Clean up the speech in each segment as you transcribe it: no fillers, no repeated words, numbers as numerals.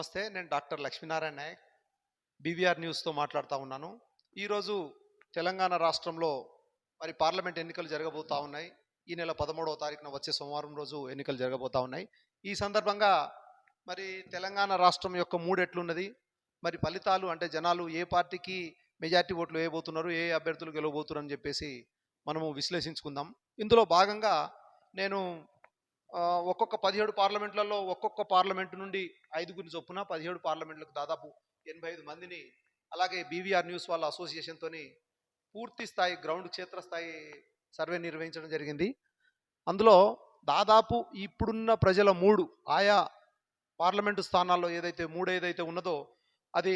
నమస్తే, నేను doctor Lakshminarayana Naik, BVR న్యూస్తో మాట్లాడుతూ ఉన్నాను. ఈరోజు తెలంగాణ రాష్ట్రంలో మరి పార్లమెంట్ ఎన్నికలు జరగబోతూ ఉన్నాయి. ఈ నెల 13వ తారీఖున వచ్చే సోమవారం రోజు ఎన్నికలు జరగబోతూ ఉన్నాయి. ఈ సందర్భంగా మరి తెలంగాణ రాష్ట్రం యొక్క మూడు ఎట్లున్నది, మరి ఫలితాలు అంటే జనాలు ఏ పార్టీకి మెజార్టీ ఓట్లు వేయబోతున్నారు, ఏ అభ్యర్థులు గెలవబోతున్నారు అని చెప్పేసి మనము విశ్లేషించుకుందాం. ఇందులో భాగంగా నేను ఒక్కొక్క 17 పార్లమెంట్లలో ఒక్కొక్క పార్లమెంటు నుండి 5 చొప్పున 17 పార్లమెంట్లకు దాదాపు 85 మందిని, అలాగే బీవీఆర్ న్యూస్ వాళ్ళ అసోసియేషన్తో పూర్తి స్థాయి గ్రౌండ్ క్షేత్రస్థాయి సర్వే నిర్వహించడం జరిగింది. అందులో దాదాపు ఇప్పుడున్న ప్రజల ఆయా పార్లమెంటు స్థానాల్లో ఏదైతే ఉన్నదో అది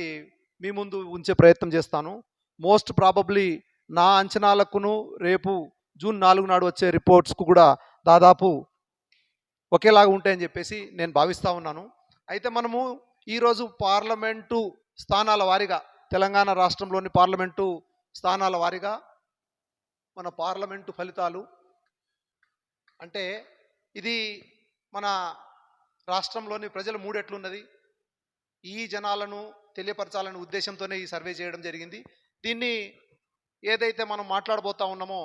మీ ముందు ఉంచే ప్రయత్నం చేస్తాను. మోస్ట్ ప్రాబబ్లీ నా అంచనాలకును రేపు జూన్ 4 నాడు వచ్చే రిపోర్ట్స్కు కూడా దాదాపు ఒకేలాగా ఉంటాయని చెప్పేసి నేను భావిస్తూ ఉన్నాను. అయితే మనము ఈరోజు పార్లమెంటు స్థానాల వారీగా, తెలంగాణ రాష్ట్రంలోని పార్లమెంటు స్థానాల వారీగా మన పార్లమెంటు ఫలితాలు అంటే ఇది మన రాష్ట్రంలోని ప్రజల మూడెట్లున్నది, ఈ జనాలను తెలియపరచాలనే ఉద్దేశంతోనే ఈ సర్వే చేయడం జరిగింది. దీన్ని ఏదైతే మనం మాట్లాడబోతా ఉన్నామో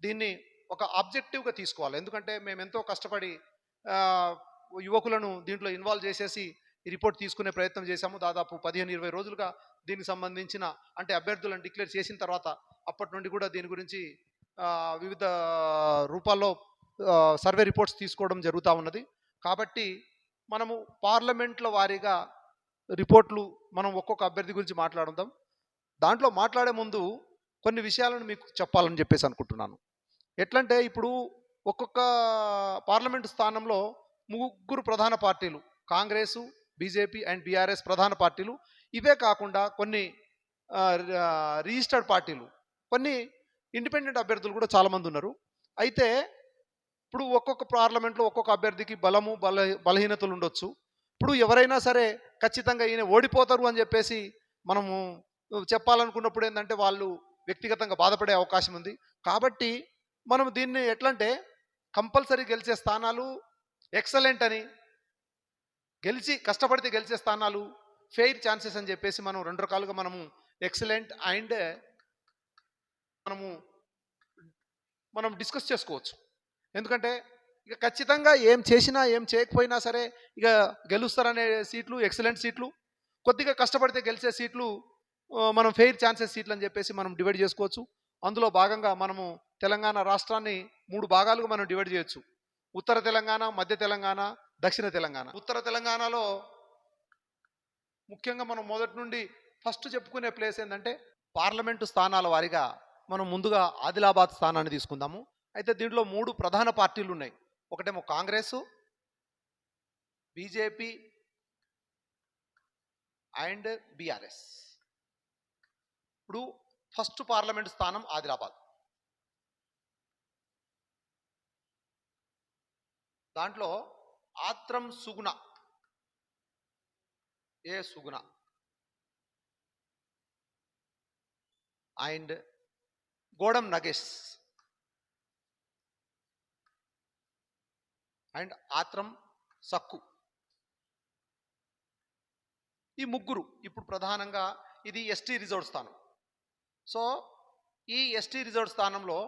దీన్ని ఒక ఆబ్జెక్టివ్గా తీసుకోవాలి. ఎందుకంటే మేము ఎంతో కష్టపడి యువకులను దీంట్లో ఇన్వాల్వ్ చేసేసి ఈ రిపోర్ట్ తీసుకునే ప్రయత్నం చేశాము. దాదాపు 15-20 రోజులుగా దీనికి సంబంధించిన అంటే అభ్యర్థులను డిక్లేర్ చేసిన తర్వాత అప్పటి నుండి కూడా దీని గురించి వివిధ రూపాల్లో సర్వే రిపోర్ట్స్ తీసుకోవడం జరుగుతూ ఉన్నది. కాబట్టి మనము పార్లమెంట్ల వారీగా రిపోర్ట్లు మనం ఒక్కొక్క అభ్యర్థి గురించి మాట్లాడుదాం. దాంట్లో మాట్లాడే ముందు కొన్ని విషయాలను మీకు చెప్పాలని చెప్పేసి అనుకుంటున్నాను. ఎట్లంటే ఇప్పుడు ఒక్కొక్క పార్లమెంటు స్థానంలో 3 ప్రధాన పార్టీలు, కాంగ్రెసు, బీజేపీ అండ్ బీఆర్ఎస్ ప్రధాన పార్టీలు. ఇవే కాకుండా కొన్ని రిజిస్టర్డ్ పార్టీలు, కొన్ని ఇండిపెండెంట్ అభ్యర్థులు కూడా చాలామంది ఉన్నారు. అయితే ఇప్పుడు ఒక్కొక్క పార్లమెంట్లో ఒక్కొక్క అభ్యర్థికి బలహీనతలు ఉండొచ్చు. ఇప్పుడు ఎవరైనా సరే ఖచ్చితంగా ఈయన ఓడిపోతారు అని చెప్పేసి మనము చెప్పాలనుకున్నప్పుడు ఏంటంటే వాళ్ళు వ్యక్తిగతంగా బాధపడే అవకాశం ఉంది. కాబట్టి మనం దీన్ని ఎట్లంటే కంపల్సరీ గెలిచే స్థానాలు ఎక్సలెంట్ అని, కష్టపడితే గెలిచే స్థానాలు ఫెయిర్ ఛాన్సెస్ అని చెప్పేసి మనం 2 రకాలుగా మనము ఎక్సలెంట్ అండ్ మనం డిస్కస్ చేసుకోవచ్చు. ఎందుకంటే ఇక ఖచ్చితంగా ఏం చేసినా ఏం చేయకపోయినా సరే ఇక గెలుస్తారనే సీట్లు ఎక్సలెంట్ సీట్లు, కొద్దిగా కష్టపడితే గెలిచే సీట్లు మనం ఫెయిర్ ఛాన్సెస్ సీట్లు అని చెప్పేసి మనం డివైడ్ చేసుకోవచ్చు. అందులో భాగంగా మనము తెలంగాణ రాష్ట్రాన్ని 3 భాగాలుగా మనం డివైడ్ చేయొచ్చు. ఉత్తర తెలంగాణ, మధ్య తెలంగాణ, దక్షిణ తెలంగాణ. ఉత్తర తెలంగాణలో ముఖ్యంగా మనం మొదటి నుండి ఫస్ట్ చెప్పుకునే ప్లేస్ ఏంటంటే పార్లమెంటు స్థానాల వారీగా మనం ముందుగా ఆదిలాబాద్ స్థానాన్ని తీసుకుందాము. అయితే దీంట్లో 3 ప్రధాన పార్టీలు ఉన్నాయి. ఒకటేమో కాంగ్రెసు, బీజేపీ అండ్ బీఆర్ఎస్. ఇప్పుడు ఫస్ట్ పార్లమెంటు స్థానం ఆదిలాబాద్. దాంట్లో ఆత్రం సుగుణ అండ్ గోడం నగేష్ అండ్ ఆత్రం సక్కు, ఈ 3 ఇప్పుడు ప్రధానంగా ఇది ఎస్టీ రిజర్వ్ స్థానం. సో ఈ ఎస్టీ రిజర్వ్ స్థానంలో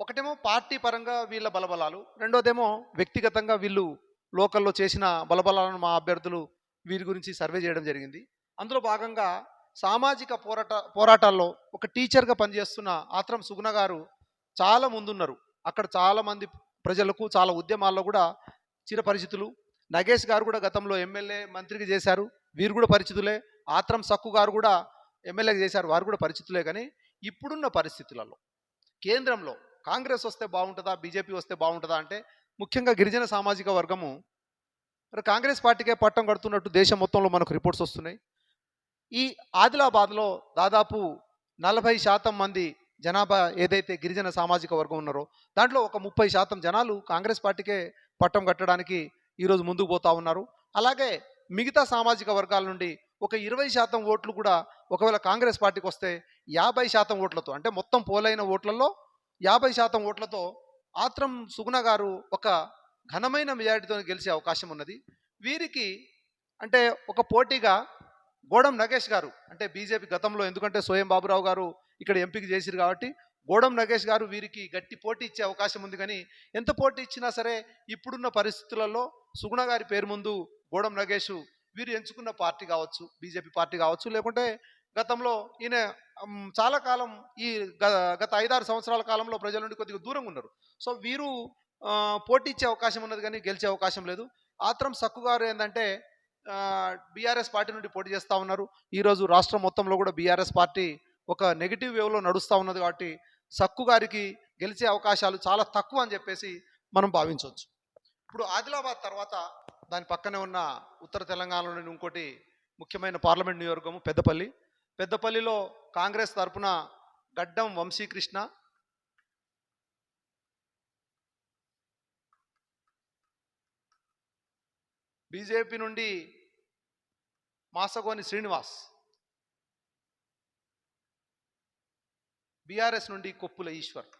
ఒకటేమో పార్టీ పరంగా వీళ్ళ బలబలాలు, రెండోదేమో వ్యక్తిగతంగా వీళ్ళు లోకల్లో చేసిన బలబలాలను మా అభ్యర్థులు వీరి గురించి సర్వే చేయడం జరిగింది. అందులో భాగంగా సామాజిక పోరాటాల్లో ఒక టీచర్గా పనిచేస్తున్న ఆత్రం సుగుణ గారు చాలా ముందున్నారు. అక్కడ చాలామంది ప్రజలకు చాలా ఉద్యమాల్లో కూడా చిరపరిచితులు. నగేష్ గారు కూడా గతంలో ఎమ్మెల్యే, మంత్రికి చేశారు, వీరు కూడా పరిచితులే. ఆత్రం సక్కు గారు కూడా ఎమ్మెల్యేగా చేశారు, వారు కూడా పరిచితులే. కానీ ఇప్పుడున్న పరిస్థితులలో కేంద్రంలో కాంగ్రెస్ వస్తే బాగుంటుందా, బీజేపీ వస్తే బాగుంటుందా అంటే ముఖ్యంగా గిరిజన సామాజిక వర్గము కాంగ్రెస్ పార్టీకే పట్టం కడుతున్నట్టు దేశం మొత్తంలో మనకు రిపోర్ట్స్ వస్తున్నాయి. ఈ ఆదిలాబాద్లో దాదాపు 40% మంది జనాభా ఏదైతే గిరిజన సామాజిక వర్గం ఉన్నారో దాంట్లో ఒక 30% జనాలు కాంగ్రెస్ పార్టీకే పట్టం కట్టడానికి ఈరోజు ముందుకు పోతా ఉన్నారు. అలాగే మిగతా సామాజిక వర్గాల నుండి ఒక 20% ఓట్లు కూడా ఒకవేళ కాంగ్రెస్ పార్టీకి వస్తే 50% ఓట్లతో, అంటే మొత్తం పోలైన ఓట్లలో 50% ఓట్లతో ఆత్రం సుగుణ గారు ఒక ఘనమైన మెజారిటీతో గెలిచే అవకాశం ఉన్నది. వీరికి అంటే ఒక పోటీగా గోడం నగేష్ గారు అంటే బీజేపీ గతంలో, ఎందుకంటే సోయం బాబురావు గారు ఇక్కడ ఎంపిక చేసిరు కాబట్టి గోడం నగేష్ గారు వీరికి గట్టి పోటీ ఇచ్చే అవకాశం ఉంది. కానీ ఎంత పోటీ ఇచ్చినా సరే ఇప్పుడున్న పరిస్థితులలో సుగుణ గారి పేరు ముందు గోడం నగేష్ వీరు ఎంచుకున్న పార్టీ కావచ్చు, బీజేపీ పార్టీ కావచ్చు, లేకుంటే గతంలో ఈయన చాలా కాలం ఈ గత 5-6 సంవత్సరాల కాలంలో ప్రజల నుండి కొద్దిగా దూరంగా ఉన్నారు. సో వీరు పోటీ ఇచ్చే అవకాశం ఉన్నది కానీ గెలిచే అవకాశం లేదు. ఆత్రం సక్కు గారు ఏంటంటే బీఆర్ఎస్ పార్టీ నుండి పోటీ చేస్తూ ఉన్నారు. ఈరోజు రాష్ట్రం మొత్తంలో కూడా బీఆర్ఎస్ పార్టీ ఒక నెగిటివ్ వేవ్లో నడుస్తూ ఉన్నది కాబట్టి సక్కు గారికి గెలిచే అవకాశాలు చాలా తక్కువ అని చెప్పేసి మనం భావించవచ్చు. ఇప్పుడు ఆదిలాబాద్ తర్వాత దాని పక్కనే ఉన్న ఉత్తర తెలంగాణలోని ఇంకోటి ముఖ్యమైన పార్లమెంట్ నియోజకవర్గము పెద్దపల్లి. పెద్దపల్లిలో కాంగ్రెస్ తరఫున గడ్డం వంశీకృష్ణ, బీజేపీ నుండి మాసగోని శ్రీనివాస్, బీఆర్ఎస్ నుండి కొప్పుల ఈశ్వర్,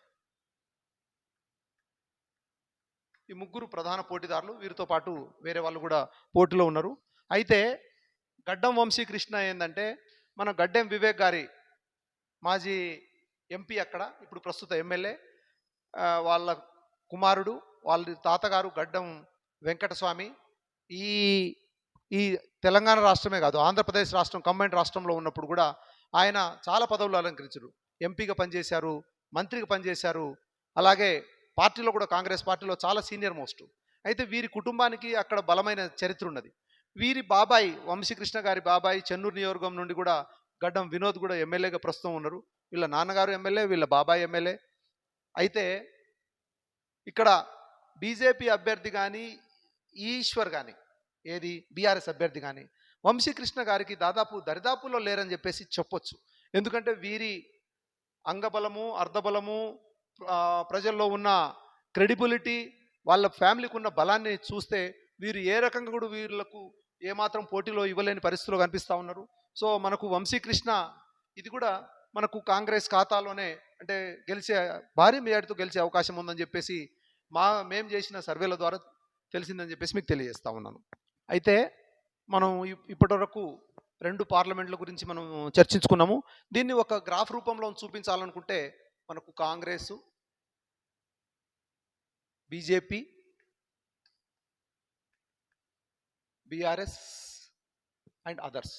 ఈ ముగ్గురు ప్రధాన పోటీదారులు. వీరితో పాటు వేరే వాళ్ళు కూడా పోటీలో ఉన్నారు. అయితే గడ్డం వంశీకృష్ణ ఏంటంటే మన గడ్డెం వివేక్ గారి మాజీ ఎంపీ, అక్కడ ఇప్పుడు ప్రస్తుత ఎమ్మెల్యే, వాళ్ళ కుమారుడు, వాళ్ళ తాతగారు గడ్డం వెంకటస్వామి ఈ ఈ తెలంగాణ రాష్ట్రమే కాదు, ఆంధ్రప్రదేశ్ రాష్ట్రం కంబైన్డ్ రాష్ట్రంలో ఉన్నప్పుడు కూడా ఆయన చాలా పదవులు అలంకరించారు. ఎంపీగా పనిచేశారు, మంత్రిగా పనిచేశారు, అలాగే పార్టీలో కూడా కాంగ్రెస్ పార్టీలో చాలా సీనియర్ మోస్ట్. అయితే వీరి కుటుంబానికి అక్కడ బలమైన చరిత్ర ఉన్నది. వీరి బాబాయ్ వంశీకృష్ణ గారి బాబాయ్ చెన్నూరు నియోజకవర్గం నుండి కూడా గడ్డం వినోద్ కూడా ఎమ్మెల్యేగా ప్రస్తుతం ఉన్నారు. వీళ్ళ నాన్నగారు ఎమ్మెల్యే, వీళ్ళ బాబాయ్ ఎమ్మెల్యే. అయితే ఇక్కడ బీజేపీ అభ్యర్థి కానీ ఈశ్వర్ కానీ, ఏది బీఆర్ఎస్ అభ్యర్థి కానీ వంశీకృష్ణ గారికి దాదాపు దరిదాపుల్లో లేరని చెప్పేసి చెప్పొచ్చు. ఎందుకంటే వీరి అంగబలము, అర్ధబలము, ప్రజల్లో ఉన్న క్రెడిబిలిటీ, వాళ్ళ ఫ్యామిలీకి ఉన్న బలాన్ని చూస్తే వీరు ఏ రకంగా కూడా వీళ్ళకు ఏమాత్రం పోటీలో ఇవ్వలేని పరిస్థితిలో కనిపిస్తూ ఉన్నారు. సో మనకు వంశీకృష్ణ ఇది కూడా మనకు కాంగ్రెస్ ఖాతాలోనే అంటే గెలిచే భారీ మెజార్టీతో గెలిచే అవకాశం ఉందని చెప్పేసి మేము చేసిన సర్వేల ద్వారా తెలిసిందని చెప్పేసి మీకు తెలియజేస్తా ఉన్నాను. అయితే మనం ఇప్పటి వరకు 2 పార్లమెంట్ల గురించి మనం చర్చించుకున్నాము. దీన్ని ఒక గ్రాఫ్ రూపంలో చూపించాలనుకుంటే మనకు Congress, BJP, BRS and others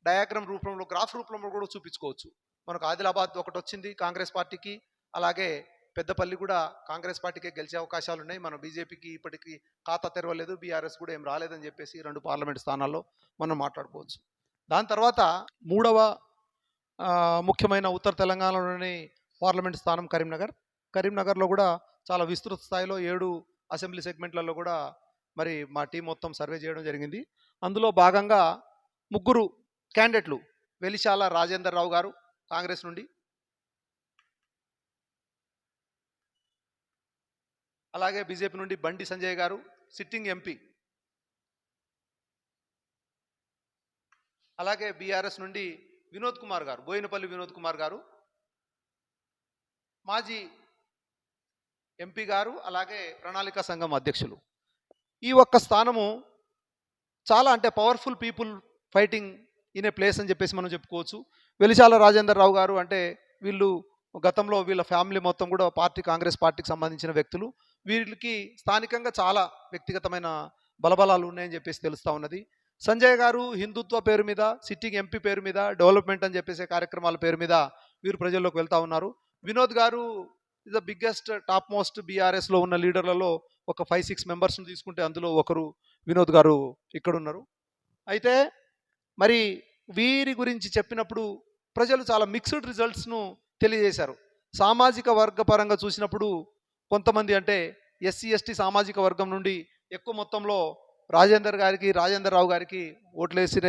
diagram రూపంలో, గ్రాఫ్ రూపంలో కూడా చూపించుకోవచ్చు. మనకు ఆదిలాబాద్ ఒకటి వచ్చింది కాంగ్రెస్ పార్టీకి, అలాగే పెద్దపల్లి కూడా కాంగ్రెస్ పార్టీకే గెలిచే అవకాశాలు ఉన్నాయి. మనం బీజేపీకి ఇప్పటికీ ఖాతా తెరవలేదు, బీఆర్ఎస్ కూడా ఏం రాలేదని చెప్పేసి 2 పార్లమెంట్ స్థానాల్లో మనం మాట్లాడుకోవచ్చు. దాని తర్వాత 3వ ముఖ్యమైన ఉత్తర తెలంగాణలోని పార్లమెంట్ స్థానం కరీంనగర్. కరీంనగర్లో కూడా చాలా విస్తృత స్థాయిలో 7 అసెంబ్లీ సెగ్మెంట్లలో కూడా మరి మా టీం మొత్తం సర్వే చేయడం జరిగింది. అందులో భాగంగా 3 క్యాండిడేట్లు, వెలిశాల రాజేందర్ రావు గారు కాంగ్రెస్ నుండి, అలాగే బీజేపీ నుండి బండి సంజయ్ గారు సిట్టింగ్ ఎంపీ, అలాగే బీఆర్ఎస్ నుండి వినోద్ కుమార్ గారు, బోయినపల్లి వినోద్ కుమార్ గారు మాజీ ఎంపీ గారు, అలాగే ప్రణాళిక సంఘం అధ్యక్షులు. ఈ ఒక్క స్థానము చాలా అంటే powerful people fighting in a place అని చెప్పేసి మనం చెప్పుకోవచ్చు. వెలిశాల రాజేందర్ రావు గారు అంటే వీళ్ళు గతంలో వీళ్ళ ఫ్యామిలీ మొత్తం కూడా కాంగ్రెస్ పార్టీకి సంబంధించిన వ్యక్తులు. వీళ్ళకి స్థానికంగా చాలా వ్యక్తిగతమైన బలబలాలు ఉన్నాయని చెప్పేసి తెలుస్తూ ఉన్నది. సంజయ్ గారు హిందుత్వ పేరు మీద, సిట్టింగ్ ఎంపీ పేరు మీద, డెవలప్మెంట్ అని చెప్పేసే కార్యక్రమాల పేరు మీద వీరు ప్రజల్లోకి వెళ్తూ ఉన్నారు. వినోద్ గారు is the biggest top most బీఆర్ఎస్లో ఉన్న లీడర్లలో ఒక 5-6 మెంబర్స్ని తీసుకుంటే అందులో ఒకరు వినోద్ గారు ఇక్కడ ఉన్నారు. అయితే మరి వీరి గురించి చెప్పినప్పుడు ప్రజలు చాలా మిక్స్డ్ రిజల్ట్స్ను తెలియజేశారు. సామాజిక వర్గ పరంగా చూసినప్పుడు కొంతమంది అంటే ఎస్సీ ఎస్టీ సామాజిక వర్గం నుండి ఎక్కువ మొత్తంలో రాజేందర్ రావు గారికి ఓట్లేసిన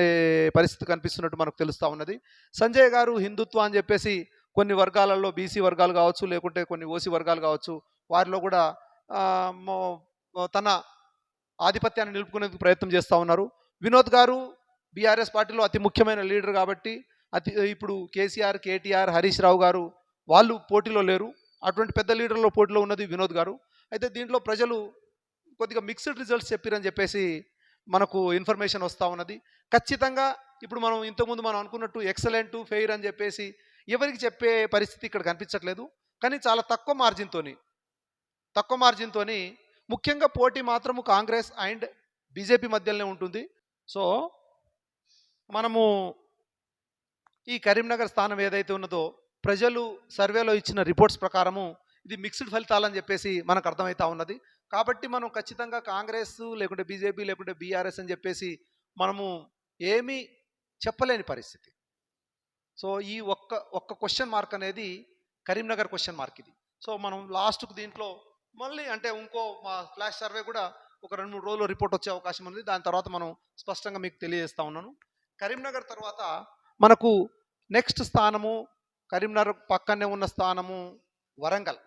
పరిస్థితి కనిపిస్తున్నట్టు మనకు తెలుస్తూ ఉన్నది. సంజయ్ గారు హిందుత్వ అని చెప్పేసి కొన్ని వర్గాలలో బీసీ వర్గాలు కావచ్చు, లేకుంటే కొన్ని ఓసీ వర్గాలు కావచ్చు, వారిలో కూడా తన ఆధిపత్యాన్ని నిలుపుకునేందుకు ప్రయత్నం చేస్తూ ఉన్నారు. వినోద్ గారు బీఆర్ఎస్ పార్టీలో అతి ముఖ్యమైన లీడర్ కాబట్టి ఇప్పుడు కేసీఆర్, కేటీఆర్, హరీష్ రావు గారు వాళ్ళు పోటీలో లేరు. అటువంటి పెద్ద లీడర్లో పోటీలో ఉన్నది వినోద్ గారు. అయితే దీంట్లో ప్రజలు కొద్దిగా మిక్స్డ్ రిజల్ట్స్ చెప్పిరని చెప్పేసి మనకు ఇన్ఫర్మేషన్ వస్తూ ఉన్నది. ఖచ్చితంగా ఇప్పుడు మనం ఇంతకుముందు మనం అనుకున్నట్టు ఎక్సలెంట్, ఫెయిర్ అని చెప్పేసి ఎవరికి చెప్పే పరిస్థితి ఇక్కడ కనిపించట్లేదు. కానీ చాలా తక్కువ మార్జిన్‌తోని ముఖ్యంగా పోటీ మాత్రము కాంగ్రెస్ అండ్ బీజేపీ మధ్యలోనే ఉంటుంది. సో, మనము ఈ కరీంనగర్ స్థానం ఏదైతే ఉన్నదో ప్రజలు సర్వేలో ఇచ్చిన రిపోర్ట్స్ ప్రకారము ఇది మిక్స్డ్ ఫలితాలని చెప్పేసి మనకు అర్థమవుతా ఉన్నది. కాబట్టి మనం ఖచ్చితంగా కాంగ్రెస్ లేకుంటే బీజేపీ లేకుంటే బీఆర్ఎస్ అని చెప్పేసి మనము ఏమీ చెప్పలేని పరిస్థితి. సో ఈ ఒక్క క్వశ్చన్ మార్క్ అనేది కరీంనగర్ క్వశ్చన్ మార్క్ ఇది. సో మనం లాస్ట్కు దీంట్లో మళ్ళీ అంటే ఇంకో మా ఫ్లాష్ సర్వే కూడా ఒక 2-3 రోజుల్లో రిపోర్ట్ వచ్చే అవకాశం ఉంది. దాని తర్వాత మనం స్పష్టంగా మీకు తెలియజేస్తా ఉన్నాను. కరీంనగర్ తర్వాత మనకు నెక్స్ట్ స్థానము కరీంనగర్ పక్కనే ఉన్న స్థానము వరంగల్.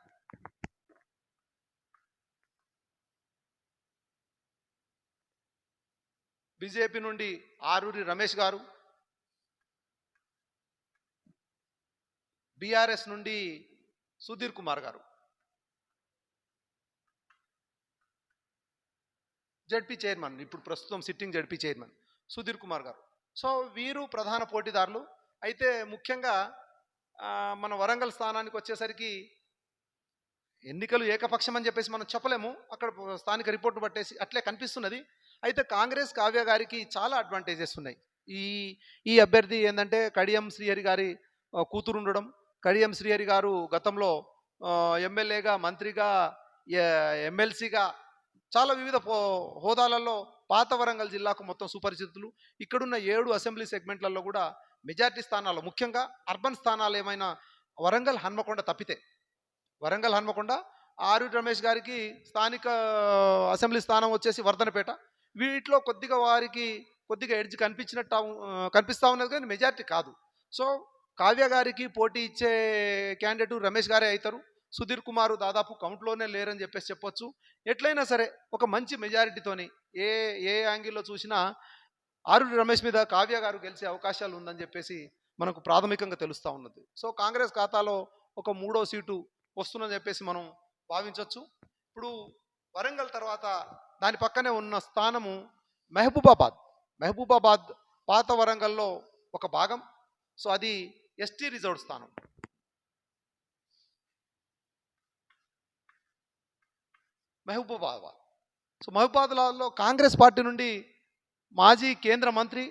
బీజేపీ నుండి ఆరూరి రమేష్ గారు, బీఆర్ఎస్ నుండి సుధీర్ కుమార్ గారు, జడ్పీ చైర్మన్, ఇప్పుడు ప్రస్తుతం sitting ZP chairman Sudheer Kumar గారు. సో వీరు ప్రధాన పోటీదారులు. అయితే ముఖ్యంగా మన వరంగల్ స్థానానికి వచ్చేసరికి ఎన్నికలు ఏకపక్షం అని చెప్పేసి మనం చెప్పలేము. అక్కడ స్థానిక రిపోర్టు పట్టేసి అట్లే కనిపిస్తున్నది. అయితే కాంగ్రెస్ కావ్య గారికి చాలా అడ్వాంటేజెస్ ఉన్నాయి. ఈ ఈ అభ్యర్థి ఏంటంటే కడియం శ్రీహరి గారి కూతురు ఉండడం. కడియం శ్రీహరి గారు గతంలో ఎమ్మెల్యేగా, మంత్రిగా, ఎమ్మెల్సీగా చాలా వివిధ హోదాలలో పాత వరంగల్ జిల్లాకు మొత్తం సుపరిచితులు. ఇక్కడున్న 7 అసెంబ్లీ సెగ్మెంట్లలో కూడా మెజార్టీ స్థానాల్లో ముఖ్యంగా అర్బన్ స్థానాలు ఏమైనా వరంగల్, హన్మకొండ తప్పితే, వరంగల్, హన్మకొండ, ఆరూరి రమేష్ గారికి స్థానిక అసెంబ్లీ స్థానం వచ్చేసి వర్ధనపేట. వీటిలో వారికి కొద్దిగా ఎడ్జ్ కనిపిస్తూ ఉన్నది కానీ మెజార్టీ కాదు. సో కావ్య గారికి పోటీ ఇచ్చే క్యాండిడేట్ రమేష్ గారే అవుతారు. సుధీర్ కుమార్ దాదాపు కౌంట్లోనే లేరని చెప్పేసి చెప్పొచ్చు. ఎట్లయినా సరే ఒక మంచి మెజారిటీతోని ఏ యాంగిల్లో చూసినా ఆరూరి రమేష్ మీద కావ్య గారు గెలిచే అవకాశాలు ఉందని చెప్పేసి మనకు ప్రాథమికంగా తెలుస్తూ ఉన్నది. సో కాంగ్రెస్ ఖాతాలో ఒక 3వ సీటు వస్తుందని చెప్పేసి మనం భావించవచ్చు. ఇప్పుడు వరంగల్ తర్వాత దాని పక్కనే ఉన్న స్థానము మహబూబాబాద్ పాత వరంగల్లో ఒక భాగం. సో అది ఎస్టీ రిజర్వ్డ్ స్థానం. మహబూబాబాద్. సో మహబూబాబాద్లో కాంగ్రెస్ పార్టీ నుండి మాజీ కేంద్ర మంత్రి,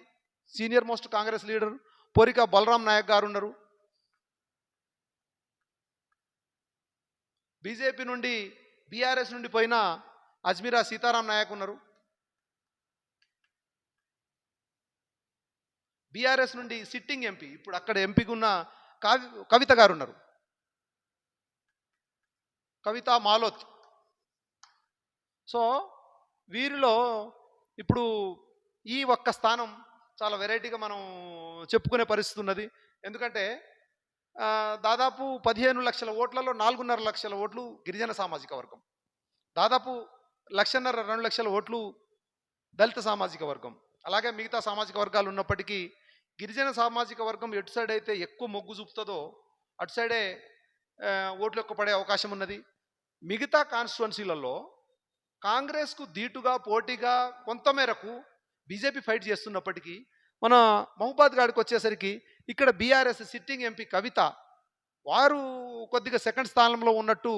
senior most Congress leader Porika Balaram Naik garu ఉన్నారు. బీజేపీ నుండి బీఆర్ఎస్ నుండి పోయిన అజ్మీరా సీతారాం నాయక్ ఉన్నారు. బీఆర్ఎస్ నుండి సిట్టింగ్ ఎంపీ, ఇప్పుడు అక్కడ ఎంపీగా ఉన్న కవిత గారు ఉన్నారు, కవిత మాలోత్. సో వీరిలో ఇప్పుడు ఈ ఒక్క స్థానం చాలా వెరైటీగా మనం చెప్పుకునే పరిస్థితి ఉన్నది. ఎందుకంటే దాదాపు 15 లక్షల ఓట్లలో 4.5 లక్షల ఓట్లు గిరిజన సామాజిక వర్గం, దాదాపు 1.5-2 లక్షల ఓట్లు దళిత సామాజిక వర్గం. అలాగే మిగతా సామాజిక వర్గాలు ఉన్నప్పటికీ గిరిజన సామాజిక వర్గం ఎటు సైడ్ అయితే ఎక్కువ మొగ్గు చూపుతుందో అటు సైడే ఓట్లు ఎక్కువ పడే అవకాశం ఉన్నది. మిగతా కాన్స్టిట్యున్సీలలో కాంగ్రెస్కు ధీటుగా పోటీగా కొంతమేరకు బీజేపీ ఫైట్ చేస్తున్నప్పటికీ మన మహబూబాద్ గాడికి వచ్చేసరికి ఇక్కడ బీఆర్ఎస్ సిట్టింగ్ ఎంపీ కవిత వారు కొద్దిగా సెకండ్ స్థానంలో ఉన్నట్టు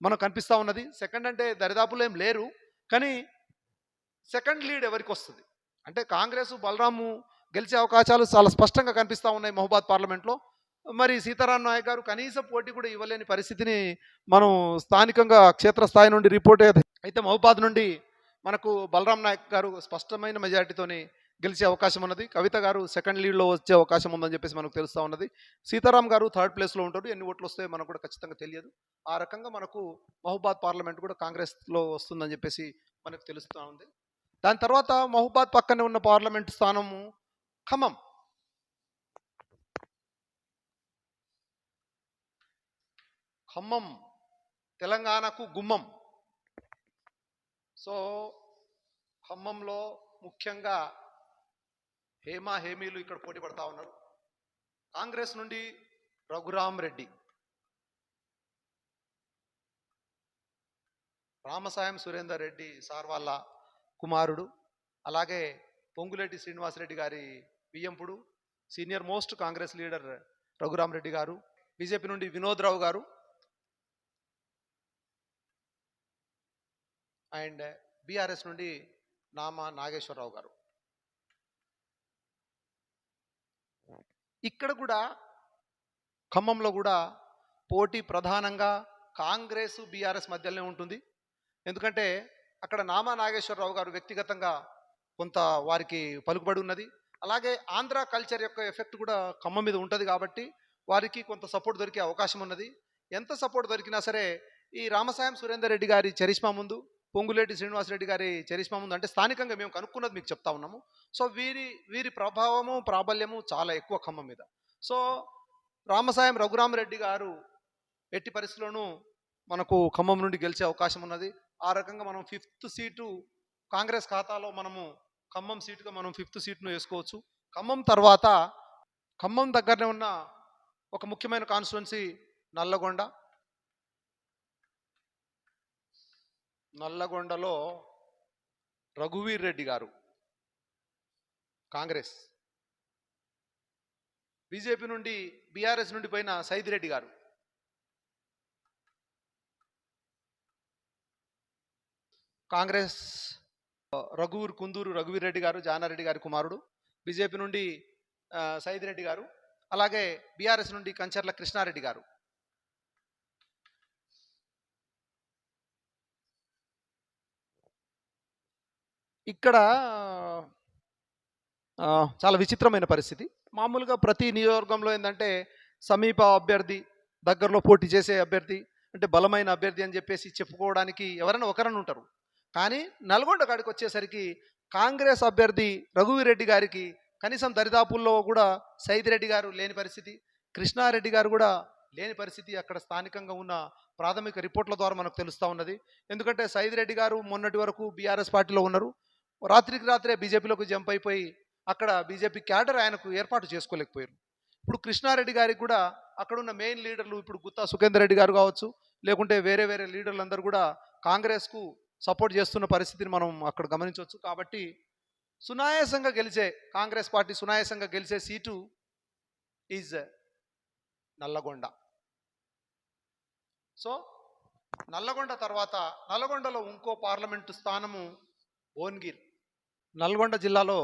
మనకు కనిపిస్తూ ఉన్నది. సెకండ్ అంటే దరిదాపులో ఏం లేరు, కానీ సెకండ్ లీడ్ ఎవరికి వస్తుంది అంటే కాంగ్రెస్ బలరాము గెలిచే అవకాశాలు చాలా స్పష్టంగా కనిపిస్తూ ఉన్నాయి మహబూబాద్ పార్లమెంట్లో. మరి సీతారాం నాయక్ గారు కనీస పోటీ కూడా ఇవ్వలేని పరిస్థితిని మనం స్థానికంగా క్షేత్రస్థాయి నుండి రిపోర్ట్ అయితే మహబూబాద్ నుండి మనకు బలరాం నాయక్ గారు స్పష్టమైన మెజారిటీతోని గెలిచే అవకాశం ఉన్నది. కవిత గారు సెకండ్ లీడ్లో వచ్చే అవకాశం ఉందని చెప్పేసి మనకు తెలుస్తూ ఉన్నది. సీతారాం గారు థర్డ్ ప్లేస్లో ఉంటారు. ఎన్ని ఓట్లు వస్తాయో మనకు కూడా ఖచ్చితంగా తెలియదు. ఆ రకంగా మనకు మహబూబాద్ పార్లమెంట్ కూడా కాంగ్రెస్లో వస్తుందని చెప్పేసి మనకు తెలుస్తూ ఉంది. దాని తర్వాత మహబూబాద్ పక్కనే ఉన్న పార్లమెంట్ స్థానము ఖమ్మం. ఖమ్మం తెలంగాణకు గుమ్మం. సో ఖమ్మంలో ముఖ్యంగా హేమీలు ఇక్కడ పోటీ పడతా ఉన్నారు. కాంగ్రెస్ నుండి రఘురామ్ రెడ్డి, రామసాయం సురేందర్ రెడ్డి సార్ వాళ్ళ కుమారుడు, అలాగే పొంగులేటి శ్రీనివాసరెడ్డి గారి బియ్యంపుడు, senior most Congress leader Raghuram Reddy గారు, బీజేపీ నుండి వినోద్ రావు గారు అండ్ బీఆర్ఎస్ నుండి నామా నాగేశ్వరరావు గారు. ఇక్కడ కూడా ఖమ్మంలో కూడా పోటీ ప్రధానంగా కాంగ్రెస్ బీఆర్ఎస్ మధ్యలోనే ఉంటుంది. ఎందుకంటే అక్కడ నామా నాగేశ్వరరావు గారు వ్యక్తిగతంగా కొంత వారికి పలుకుబడి ఉన్నది. అలాగే ఆంధ్ర కల్చర్ యొక్క ఎఫెక్ట్ కూడా ఖమ్మం మీద ఉంటుంది కాబట్టి వారికి కొంత సపోర్ట్ దొరికే అవకాశం ఉన్నది. ఎంత సపోర్ట్ దొరికినా సరే ఈ రామసాయం సురేందర్ రెడ్డి గారి చరిష్మా ముందు, పొంగులేటి శ్రీనివాసరెడ్డి గారి చరిష్మా ముందు, అంటే స్థానికంగా మేము కనుక్కున్నది మీకు చెప్తా ఉన్నాము. సో వీరి ప్రభావము ప్రాబల్యము చాలా ఎక్కువ ఖమ్మం మీద. సో రామసాయం రఘురామరెడ్డి గారు ఎట్టి పరిస్థితుల్లోనూ మనకు ఖమ్మం నుండి గెలిచే అవకాశం ఉన్నది. ఆ రకంగా మనం 5th సీటు కాంగ్రెస్ ఖాతాలో మనము ఖమ్మం సీటుగా మనం 5th సీటును వేసుకోవచ్చు. ఖమ్మం తర్వాత ఖమ్మం దగ్గరనే ఉన్న ఒక ముఖ్యమైన కాన్స్టిట్యున్సీ నల్లగొండ. నల్లగొండలో రఘువీర్ రెడ్డి గారు కాంగ్రెస్, బీజేపీ నుండి బీఆర్ఎస్ నుండి పోయిన సైదిరెడ్డి గారు, కాంగ్రెస్ కుందూరు రఘువీర్ రెడ్డి గారు జానారెడ్డి గారి కుమారుడు, బీజేపీ నుండి సైదిరెడ్డి గారు, అలాగే బీఆర్ఎస్ నుండి కంచర్ల కృష్ణారెడ్డి గారు. ఇక్కడ చాలా విచిత్రమైన పరిస్థితి. మామూలుగా ప్రతి నియోజకవర్గంలో ఏంటంటే సమీప అభ్యర్థి, దగ్గరలో పోటీ చేసే అభ్యర్థి, అంటే బలమైన అభ్యర్థి అని చెప్పేసి చెప్పుకోవడానికి ఎవరైనా ఒకరని ఉంటారు. కానీ నల్గొండ కాడికి వచ్చేసరికి కాంగ్రెస్ అభ్యర్థి రఘువీర్ రెడ్డి గారికి కనీసం దరిదాపుల్లో కూడా సైదిరెడ్డి గారు లేని పరిస్థితి, కృష్ణారెడ్డి గారు కూడా లేని పరిస్థితి అక్కడ స్థానికంగా ఉన్న ప్రాథమిక రిపోర్ట్ల ద్వారా మనకు తెలుస్తూ ఉన్నది. ఎందుకంటే సైదిరెడ్డి గారు మొన్నటి వరకు బీఆర్ఎస్ పార్టీలో ఉన్నారు, రాత్రికి రాత్రే బీజేపీలోకి జంప్ అయిపోయి అక్కడ బీజేపీ క్యాడర్ ఆయనకు ఏర్పాటు చేసుకోలేకపోయారు. ఇప్పుడు కృష్ణారెడ్డి గారికి కూడా అక్కడున్న మెయిన్ లీడర్లు, ఇప్పుడు గుత్తా సుఖేందర్ రెడ్డి గారు కావచ్చు, లేకుంటే వేరే వేరే లీడర్లు అందరూ కూడా కాంగ్రెస్కు సపోర్ట్ చేస్తున్న పరిస్థితిని మనం అక్కడ గమనించవచ్చు. కాబట్టి సునాయాసంగా గెలిచే కాంగ్రెస్ పార్టీ సునాయాసంగా గెలిచే seat is Nalgonda. So Nalgonda తర్వాత నల్లగొండలో ఇంకో పార్లమెంటు స్థానము భువనగిర్. నల్గొండ జిల్లాలో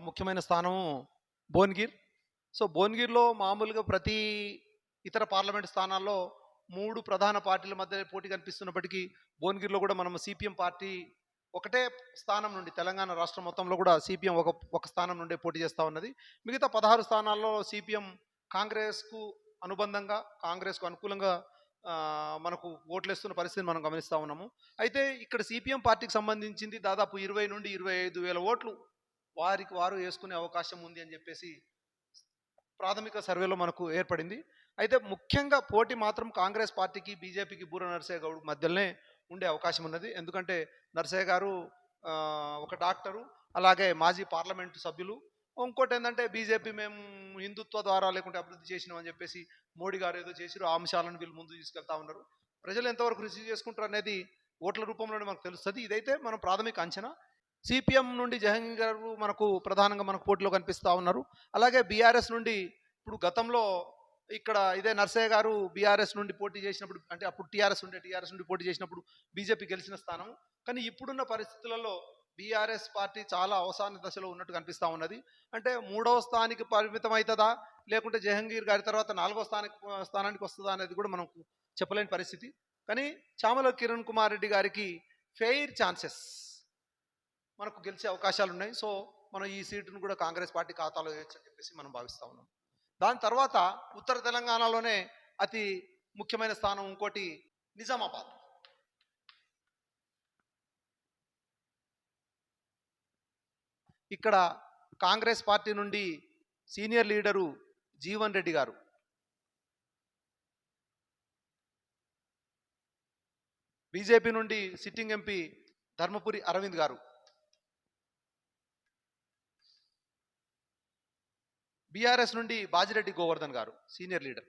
ముఖ్యమైన స్థానము భువనగిర్. సో భువనగిర్లో మామూలుగా ప్రతి ఇతర పార్లమెంట్ స్థానాల్లో 3 ప్రధాన పార్టీల మధ్య పోటీ కనిపిస్తున్నప్పటికీ భువనగిరిలో కూడా మనం సిపిఎం పార్టీ ఒకటే స్థానం నుండి, తెలంగాణ రాష్ట్రం మొత్తంలో కూడా సిపిఎం ఒక స్థానం నుండి పోటీ చేస్తూ ఉన్నది. మిగతా 16 స్థానాల్లో సిపిఎం కాంగ్రెస్కు అనుబంధంగా, కాంగ్రెస్కు అనుకూలంగా మనకు ఓట్లేస్తున్న పరిస్థితిని మనం గమనిస్తూ ఉన్నాము. అయితే ఇక్కడ సిపిఎం పార్టీకి సంబంధించింది దాదాపు 20 నుండి 25 వేల ఓట్లు వారికి వారు వేసుకునే అవకాశం ఉంది అని చెప్పేసి ప్రాథమిక సర్వేలో మనకు ఏర్పడింది. అయితే ముఖ్యంగా పోటీ మాత్రం కాంగ్రెస్ పార్టీకి బీజేపీకి బూర నరసయ్య గౌడ్ మధ్యలోనే ఉండే అవకాశం ఉన్నది. ఎందుకంటే నరసయ్య గారు ఒక డాక్టరు, అలాగే మాజీ పార్లమెంటు సభ్యులు. ఇంకోటి ఏంటంటే బీజేపీ మేము హిందుత్వ ద్వారా లేకుంటే అభివృద్ధి చేసినామని చెప్పేసి మోడీ గారు ఏదో చేసిరో ఆ అంశాలను వీళ్ళు ముందు తీసుకెళ్తా ఉన్నారు. ప్రజలు ఎంతవరకు రిసీవ్ చేసుకుంటారు అనేది ఓట్ల రూపంలోనే మనకు తెలుస్తుంది. ఇదైతే మనం ప్రాథమిక అంచనా. సిపిఎం నుండి జహంగీర్ గారు మనకు ప్రధానంగా మనకు పోటీలో కనిపిస్తూ ఉన్నారు. అలాగే బీఆర్ఎస్ నుండి ఇప్పుడు గతంలో ఇక్కడ ఇదే నర్సయ్య గారు బీఆర్ఎస్ నుండి పోటీ చేసినప్పుడు, అంటే అప్పుడు టీఆర్ఎస్ నుండి పోటీ చేసినప్పుడు బీజేపీ గెలిచిన స్థానం. కానీ ఇప్పుడున్న పరిస్థితులలో బీఆర్ఎస్ పార్టీ చాలా అవసాన దశలో ఉన్నట్టు కనిపిస్తూ ఉన్నది. అంటే 3వ స్థానానికి పరిమితం అవుతుందా, లేకుంటే జహంగీర్ గారి తర్వాత 4వ స్థానానికి వస్తుందా అనేది కూడా మనం చెప్పలేని పరిస్థితి. కానీ చామల కిరణ్ కుమార్ రెడ్డి గారికి ఫెయిర్ ఛాన్సెస్ మనకు గెలిచే అవకాశాలు ఉన్నాయి. సో మనం ఈ సీటును కూడా కాంగ్రెస్ పార్టీ ఖాతాలో వేయచ్చని చెప్పేసి మనం భావిస్తూ ఉన్నాం. దాని తర్వాత ఉత్తర తెలంగాణలోనే అతి ముఖ్యమైన స్థానం ఇంకోటి నిజామాబాద్. ఇక్కడ కాంగ్రెస్ పార్టీ నుండి సీనియర్ లీడరు జీవన్ రెడ్డి గారు, బీజేపీ నుండి సిట్టింగ్ ఎంపీ ధర్మపురి అరవింద్ గారు, బీఆర్ఎస్ నుండి బాజిరెడ్డి గోవర్ధన్ గారు సీనియర్ లీడర్.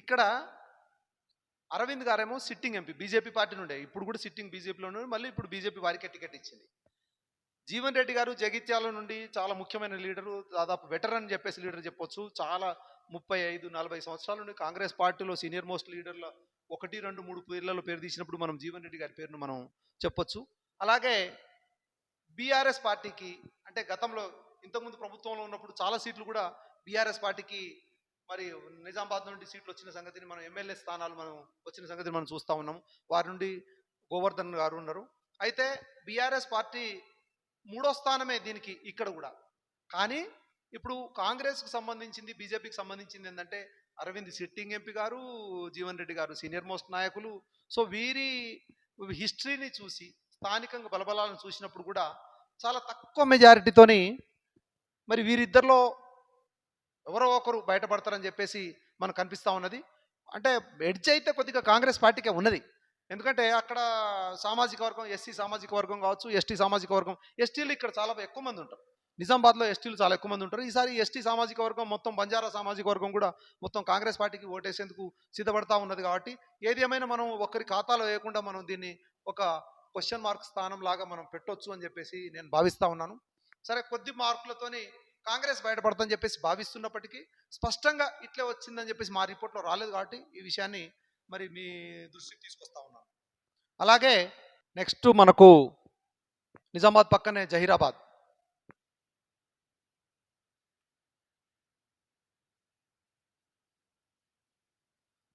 ఇక్కడ అరవింద్ గారేమో సిట్టింగ్ ఎంపీ బీజేపీ పార్టీ నుండే, ఇప్పుడు కూడా సిట్టింగ్ బీజేపీలో నుండి, మళ్ళీ ఇప్పుడు బీజేపీ వారికే టికెట్ ఇచ్చింది. జీవన్ రెడ్డి గారు జగిత్యాల నుండి చాలా ముఖ్యమైన లీడరు, దాదాపు వెటరన్ అని చెప్పేసి లీడర్ చెప్పొచ్చు. చాలా 35-40 సంవత్సరాల నుండి కాంగ్రెస్ పార్టీలో సీనియర్ మోస్ట్ లీడర్ల 1-2-3 పేర్లలో పేరు తీసినప్పుడు మనం జీవన్ రెడ్డి గారి పేరును మనం చెప్పొచ్చు. అలాగే బీఆర్ఎస్ పార్టీకి, అంటే గతంలో ఇంతకుముందు ప్రభుత్వంలో ఉన్నప్పుడు చాలా సీట్లు కూడా బీఆర్ఎస్ పార్టీకి మరి నిజామాబాద్ నుండి సీట్లు వచ్చిన సంగతిని మనం, ఎమ్మెల్యే స్థానాలు మనం వచ్చిన సంగతిని మనం చూస్తూ ఉన్నాము. వారి నుండి గోవర్ధన్ గారు ఉన్నారు. అయితే బీఆర్ఎస్ పార్టీ 3వ స్థానమే దీనికి ఇక్కడ కూడా. కానీ ఇప్పుడు కాంగ్రెస్కు సంబంధించింది, బీజేపీకి సంబంధించింది ఏంటంటే అరవింద్ సిట్టింగ్ ఎంపీ గారు, జీవన్ రెడ్డి గారు సీనియర్ మోస్ట్ నాయకులు. సో వీరి హిస్టరీని చూసి, స్థానికంగా బలబలాలను చూసినప్పుడు కూడా చాలా తక్కువ మెజారిటీతోని మరి వీరిద్దరిలో ఎవరో ఒకరు బయటపడతారని చెప్పేసి మనకు కనిపిస్తూ ఉన్నది. అంటే ఎడ్జ్ అయితే కొద్దిగా కాంగ్రెస్ పార్టీకే ఉన్నది. ఎందుకంటే అక్కడ సామాజిక వర్గం, ఎస్సీ సామాజిక వర్గం కావచ్చు, ఎస్టీ సామాజిక వర్గం, ఎస్టీలు ఇక్కడ చాలా ఎక్కువ మంది ఉంటారు. నిజామాబాద్లో ఎస్టీలు చాలా ఎక్కువ మంది ఉంటారు. ఈసారి ఎస్టీ సామాజిక వర్గం మొత్తం, బంజారా సామాజిక వర్గం కూడా మొత్తం కాంగ్రెస్ పార్టీకి ఓటేసేందుకు సిద్ధపడతా ఉన్నది. కాబట్టి ఏది ఏమైనా మనం ఒకరి ఖాతాలో వేయకుండా మనం దీన్ని ఒక క్వశ్చన్ మార్క్ స్థానం లాగా మనం పెట్టొచ్చు అని చెప్పేసి నేను భావిస్తూ ఉన్నాను. సరే, కొద్ది మార్కులతోని కాంగ్రెస్ బయటపడతామని చెప్పేసి భావిస్తున్నప్పటికీ స్పష్టంగా ఇట్లే వచ్చిందని చెప్పేసి మా రిపోర్ట్లో రాలేదు. కాబట్టి ఈ విషయాన్ని మరి మీ దృష్టికి తీసుకొస్తా ఉన్నాను. అలాగే నెక్స్ట్ మనకు నిజామాబాద్ పక్కనే జహీరాబాద్.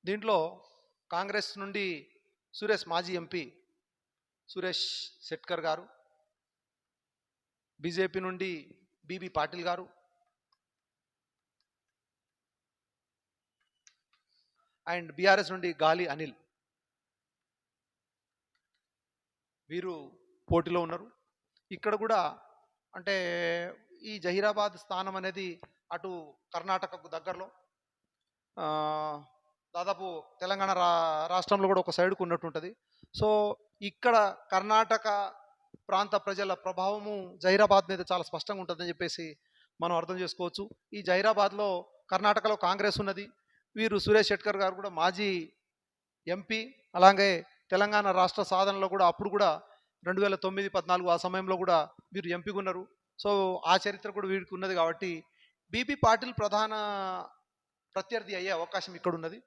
దీంట్లో కాంగ్రెస్ నుండి మాజీ ఎంపీ సురేష్ శెట్కర్ గారు, బీజేపీ నుండి బీబీ పాటిల్ గారు, అండ్ బీఆర్ఎస్ నుండి గాలి అనిల్, వీరు పోటీలో ఉన్నారు. ఇక్కడ కూడా అంటే ఈ జహీరాబాద్ స్థానం అనేది అటు కర్ణాటకకు దగ్గరలో, దాదాపు తెలంగాణ రాష్ట్రంలో కూడా ఒక సైడ్కు ఉన్నట్టు ఉంటుంది. సో ఇక్కడ కర్ణాటక ప్రాంత ప్రజల ప్రభావము జహీరాబాద్ మీద చాలా స్పష్టంగా ఉంటుందని చెప్పేసి మనం అర్థం చేసుకోవచ్చు. ఈ జహీరాబాద్లో కర్ణాటకలో కాంగ్రెస్ ఉన్నది. వీరు సురేష్ శెట్కర్ గారు కూడా మాజీ ఎంపీ. అలాగే తెలంగాణ రాష్ట్ర సాధనలో కూడా అప్పుడు కూడా 2009-14 ఆ సమయంలో కూడా వీరు ఎంపీగా ఉన్నారు. సో ఆ చరిత్ర కూడా వీరికి ఉన్నది. కాబట్టి బీబీ పాటిల్ ప్రధాన ప్రత్యర్థి అయ్యే అవకాశం ఇక్కడ ఉన్నది.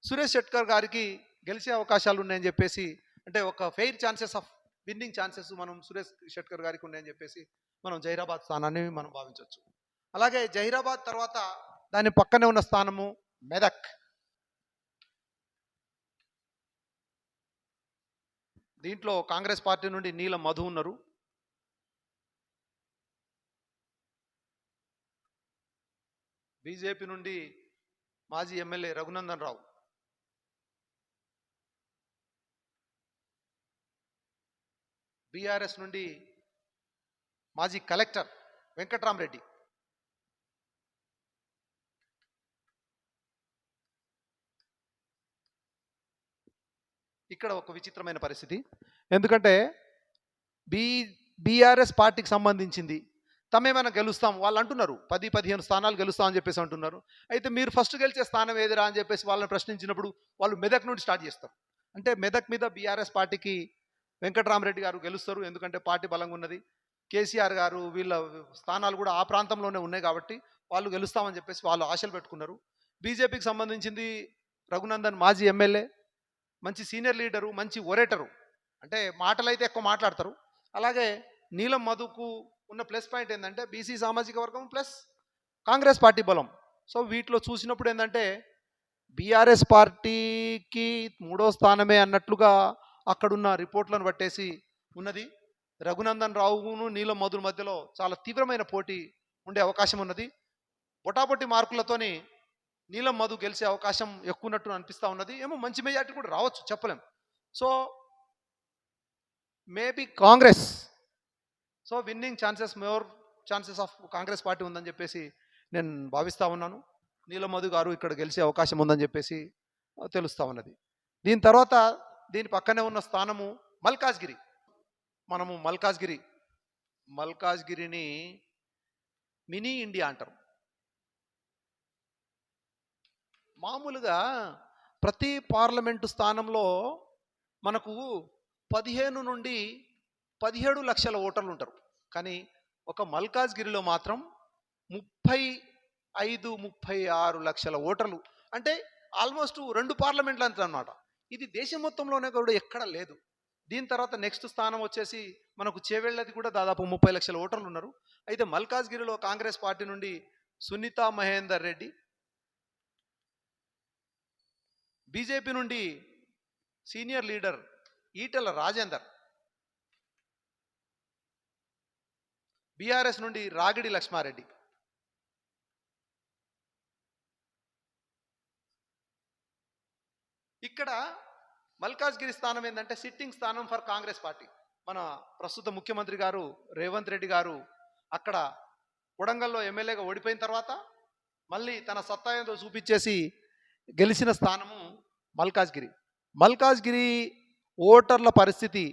సురేష్ శెట్కర్ గారికి గెలిచే అవకాశాలు ఉన్నాయని చెప్పేసి, అంటే ఒక fair chances of winning chances మనం సురేష్ శెట్కర్ గారికి ఉన్నాయని చెప్పేసి మనం జహీరాబాద్ స్థానాన్ని మనం భావించవచ్చు. అలాగే జహీరాబాద్ తర్వాత దాని పక్కనే ఉన్న స్థానము మెదక్. దీంట్లో కాంగ్రెస్ పార్టీ నుండి నీలం మధు ఉన్నారు. బీజేపీ నుండి మాజీ ఎమ్మెల్యే రఘునందన్ రావు, బీఆర్ఎస్ నుండి మాజీ కలెక్టర్ వెంకట్రామరెడ్డి, ఇక్కడ ఒక విచిత్రమైన పరిస్థితి. ఎందుకంటే బీఆర్ఎస్ పార్టీకి సంబంధించింది తమేమైనా గెలుస్తాం వాళ్ళు అంటున్నారు, 10-15 స్థానాలు గెలుస్తామని చెప్పేసి అంటున్నారు. అయితే మీరు ఫస్ట్ గెలిచే స్థానం ఏదిరా అని చెప్పేసి వాళ్ళని ప్రశ్నించినప్పుడు వాళ్ళు మెదక్ నుండి స్టార్ట్ చేస్తారు. అంటే మెదక్ మీద బీఆర్ఎస్ పార్టీకి వెంకట్రామరెడ్డి గారు గెలుస్తారు, ఎందుకంటే పార్టీ బలంగా ఉన్నది. కేసీఆర్ గారు వీళ్ళ స్థానాలు కూడా ఆ ప్రాంతంలోనే ఉన్నాయి కాబట్టి వాళ్ళు గెలుస్తామని చెప్పేసి వాళ్ళు ఆశలు పెట్టుకున్నారు. బీజేపీకి సంబంధించింది రఘునందన్ మాజీ ఎమ్మెల్యే, మంచి సీనియర్ లీడరు, మంచి ఒరేటరు, అంటే మాటలైతే ఎక్కువ మాట్లాడతారు. అలాగే నీలం మధుకు ఉన్న ప్లస్ పాయింట్ ఏంటంటే బీసీ సామాజిక వర్గం ప్లస్ కాంగ్రెస్ పార్టీ బలం. సో వీటిలో చూసినప్పుడు ఏంటంటే బీఆర్ఎస్ పార్టీకి 3వ స్థానమే అన్నట్లుగా అక్కడున్న రిపోర్ట్లను బట్టేసి ఉన్నది. రఘునందన్ రావును నీలం మధుల మధ్యలో చాలా తీవ్రమైన పోటీ ఉండే అవకాశం ఉన్నది. పొటాపొట్టి మార్కులతోని నీలం మధు గెలిచే అవకాశం ఎక్కువ ఉన్నట్టు అనిపిస్తూ ఉన్నది. ఏమో మంచి మెజార్టీ కూడా రావచ్చు, చెప్పలేం. So maybe Congress, so winning chances, more chances of Congress party ఉందని చెప్పేసి నేను భావిస్తూ ఉన్నాను. నీలం మధు గారు ఇక్కడ గెలిచే అవకాశం ఉందని చెప్పేసి తెలుస్తూ ఉన్నది. దీని తర్వాత దీని పక్కనే ఉన్న స్థానము మల్కాజ్గిరి. మనము మల్కాజ్గిరిని మినీ ఇండియా అంటారు. మామూలుగా ప్రతి పార్లమెంటు స్థానంలో మనకు 15 నుండి 17 లక్షల ఓటర్లు ఉంటారు. కానీ ఒక మల్కాజ్గిరిలో మాత్రం 35-36 లక్షల ఓటర్లు. అంటే ఆల్మోస్ట్ 2 పార్లమెంట్లు అంత అన్నమాట. ఇది దేశం మొత్తంలోనే కూడా ఎక్కడ లేదు. దీని తర్వాత నెక్స్ట్ స్థానం వచ్చేసి మనకు చేవెళ్ళది కూడా దాదాపు 30 లక్షల ఓటర్లు ఉన్నారు. అయితే మల్కాజ్గిరిలో కాంగ్రెస్ పార్టీ నుండి సునీతా మహేందర్ రెడ్డి, బీజేపీ నుండి senior leader Etela Rajender, BRS నుండి రాగిడి లక్ష్మారెడ్డి. ఇక్కడ మల్కాజ్గిరి స్థానం ఏంటంటే సిట్టింగ్ స్థానం ఫర్ కాంగ్రెస్ పార్టీ. మన ప్రస్తుత ముఖ్యమంత్రి గారు రేవంత్ రెడ్డి గారు అక్కడ కొడంగల్లో ఎమ్మెల్యేగా ఓడిపోయిన తర్వాత మళ్ళీ తన సత్తా ఏందో చూపించేసి గెలిచిన స్థానము మల్కాజ్గిరి. మల్కాజ్గిరి ఓటర్ల పరిస్థితి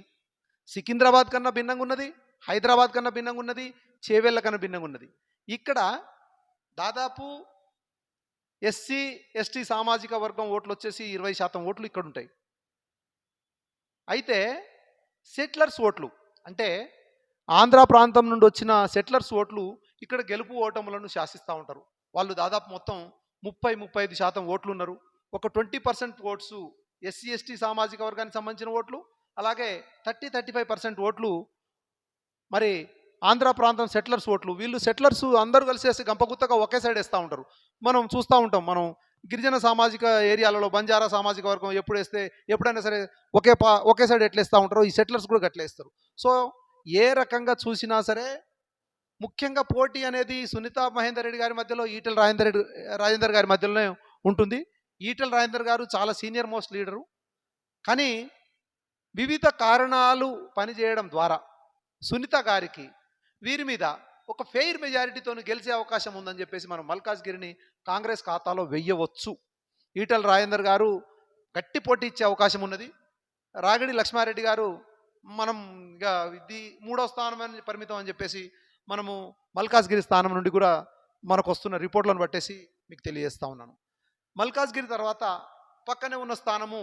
సికింద్రాబాద్ కన్నా భిన్నంగా ఉన్నది, హైదరాబాద్ కన్నా భిన్నంగా ఉన్నది, చేవెళ్ళ కన్నా భిన్నంగా ఉన్నది. ఇక్కడ దాదాపు ఎస్సీ ఎస్టీ సామాజిక వర్గం ఓట్లు వచ్చేసి 20% ఓట్లు ఇక్కడ ఉంటాయి. అయితే సెటిలర్స్ ఓట్లు అంటే ఆంధ్ర ప్రాంతం నుండి వచ్చిన సెటిలర్స్ ఓట్లు ఇక్కడ గెలుపు ఓటములను శాసిస్తూ ఉంటారు. వాళ్ళు దాదాపు మొత్తం 30-35% ఓట్లు ఉన్నారు. ఒక 20% ఓట్స్ ఎస్సీ ఎస్టీ సామాజిక వర్గానికి సంబంధించిన ఓట్లు, అలాగే 30-35% ఓట్లు మరి ఆంధ్ర ప్రాంతం సెటిలర్స్ ఓట్లు. వీళ్ళు సెటిలర్స్ అందరూ కలిసేసి గంపగుత్తగా ఒకే సైడ్ వేస్తూ ఉంటారు. మనం చూస్తూ ఉంటాం. మనం గిరిజన సామాజిక ఏరియాలలో బంజారా సామాజిక వర్గం ఎప్పుడైనా సరే ఒకే సైడ్ ఎట్లేస్తూ ఉంటారో ఈ సెటిలర్స్ కూడా గట్లేస్తారు. సో ఏ రకంగా చూసినా సరే ముఖ్యంగా పోటీ అనేది సునీతా మహేందర్ రెడ్డి గారి మధ్యలో ఈటెల రాజేందర్ గారి మధ్యలోనే ఉంటుంది. ఈటెల రాజేందర్ గారు చాలా సీనియర్ మోస్ట్ లీడరు. కానీ వివిధ కారణాలు పనిచేయడం ద్వారా సునీత గారికి వీరి మీద ఒక ఫెయిర్ మెజారిటీతో గెలిచే అవకాశం ఉందని చెప్పేసి మనం మల్కాజ్గిరిని కాంగ్రెస్ ఖాతాలో వెయ్యవచ్చు. ఈటెల రాజేందర్ గారు గట్టి పోటీ ఇచ్చే అవకాశం ఉన్నది. రాగిడి లక్ష్మారెడ్డి గారు మనం ఇక ఇది 3వ స్థానం అని పరిమితం అని చెప్పేసి మనము మల్కాజ్గిరి స్థానం నుండి కూడా మనకు వస్తున్న రిపోర్ట్లను బట్టేసి మీకు తెలియజేస్తా ఉన్నాను. మల్కాజ్గిరి తర్వాత పక్కనే ఉన్న స్థానము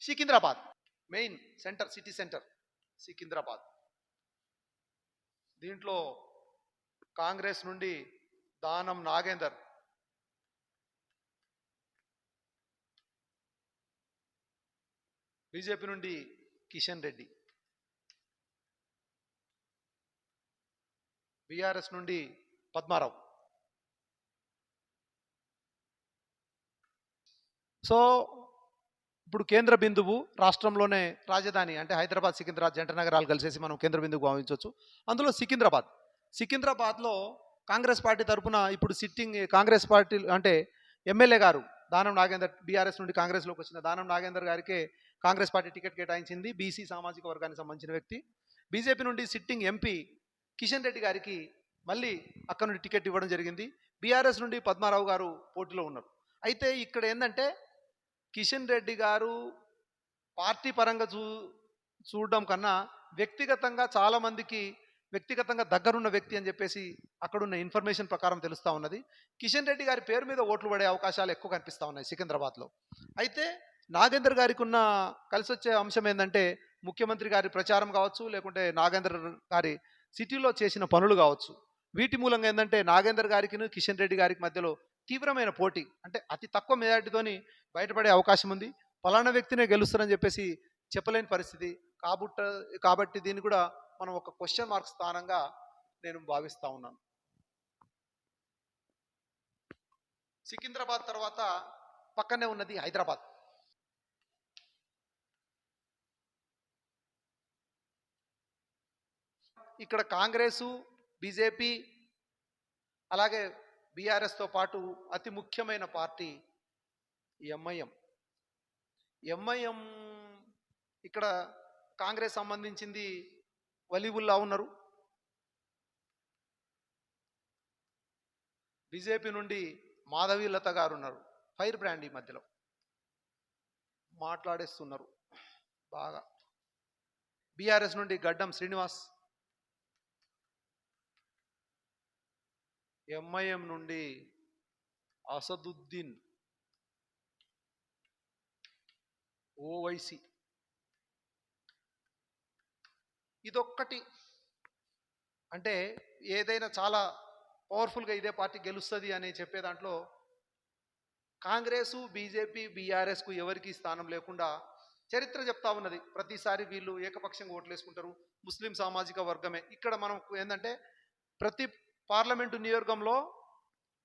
Secunderabad, main centre, city centre Secunderabad. దీంట్లో కాంగ్రెస్ నుండి దానం నాగేందర్, బీజేపీ నుండి కిషన్ రెడ్డి, బీఆర్ఎస్ నుండి పద్మారావు. సో ఇప్పుడు కేంద్ర బిందువు రాష్ట్రంలోనే రాజధాని అంటే హైదరాబాద్ సికింద్రాబాద్ జంట నగరాలు కలిసేసి మనం కేంద్ర బిందువు భావించవచ్చు. అందులో సికింద్రాబాద్లో కాంగ్రెస్ పార్టీ తరఫున ఇప్పుడు సిట్టింగ్ కాంగ్రెస్ పార్టీ అంటే ఎమ్మెల్యే గారు దానం నాగేందర్, బీఆర్ఎస్ నుండి కాంగ్రెస్లోకి వచ్చిన దానం నాగేందర్ గారికి కాంగ్రెస్ పార్టీ టికెట్ కేటాయించింది. బీసీ సామాజిక వర్గానికి సంబంధించిన వ్యక్తి. బీజేపీ నుండి సిట్టింగ్ ఎంపీ కిషన్ రెడ్డి గారికి మళ్ళీ అక్కడ నుండి టికెట్ ఇవ్వడం జరిగింది. బీఆర్ఎస్ నుండి పద్మారావు గారు పోటీలో ఉన్నారు. అయితే ఇక్కడ ఏంటంటే కిషన్ రెడ్డి గారు పార్టీ పరంగా చూడడం కన్నా వ్యక్తిగతంగా చాలామందికి వ్యక్తిగతంగా దగ్గరున్న వ్యక్తి అని చెప్పేసి అక్కడున్న ఇన్ఫర్మేషన్ ప్రకారం తెలుస్తూ ఉన్నది. కిషన్ రెడ్డి గారి పేరు మీద ఓట్లు పడే అవకాశాలు ఎక్కువ కనిపిస్తూ ఉన్నాయి సికింద్రాబాద్లో. అయితే నాగేందర్ గారికి ఉన్న కలిసి వచ్చే అంశం ఏంటంటే ముఖ్యమంత్రి గారి ప్రచారం కావచ్చు, లేకుంటే నాగేందర్ గారి సిటీలో చేసిన పనులు కావచ్చు. వీటి మూలంగా ఏంటంటే నాగేందర్ గారికి కిషన్ రెడ్డి గారికి మధ్యలో తీవ్రమైన పోటీ, అంటే అతి తక్కువ మెజార్టీతోని బయటపడే అవకాశం ఉంది. ఫలానా వ్యక్తినే గెలుస్తారని చెప్పేసి చెప్పలేని పరిస్థితి కాబట్టి దీన్ని కూడా మనం ఒక క్వశ్చన్ మార్క్ స్థానంగా నేను భావిస్తూ ఉన్నాను. సికింద్రాబాద్ తర్వాత పక్కనే ఉన్నది హైదరాబాద్. ఇక్కడ కాంగ్రెసు, బీజేపీ అలాగే బీఆర్ఎస్తో పాటు అతి ముఖ్యమైన పార్టీ ఎంఐఎం. ఇక్కడ కాంగ్రెస్ సంబంధించింది వలీవుల్లా ఉన్నారు. బీజేపీ నుండి మాధవీలత గారు ఉన్నారు. ఫైర్ బ్రాండ్ ఈ మధ్యలో మాట్లాడేస్తున్నారు బాగా. బీఆర్ఎస్ నుండి గడ్డం శ్రీనివాస్, ఎంఐఎం నుండి అసదుద్దీన్, ఓవైసీ ఇదొక్కటి. అంటే ఏదైనా చాలా పవర్ఫుల్గా ఇదే పార్టీ గెలుస్తుంది అని చెప్పే దాంట్లో కాంగ్రెసు, బీజేపీ, బీఆర్ఎస్కు ఎవరికి స్థానం లేకుండా చరిత్ర చెప్తా ఉన్నది. ప్రతిసారి వీళ్ళు ఏకపక్షంగా ఓట్లు వేసుకుంటారు. ముస్లిం సామాజిక వర్గమే. ఇక్కడ మనం ఏంటంటే ప్రతి పార్లమెంటు నియోజకంలో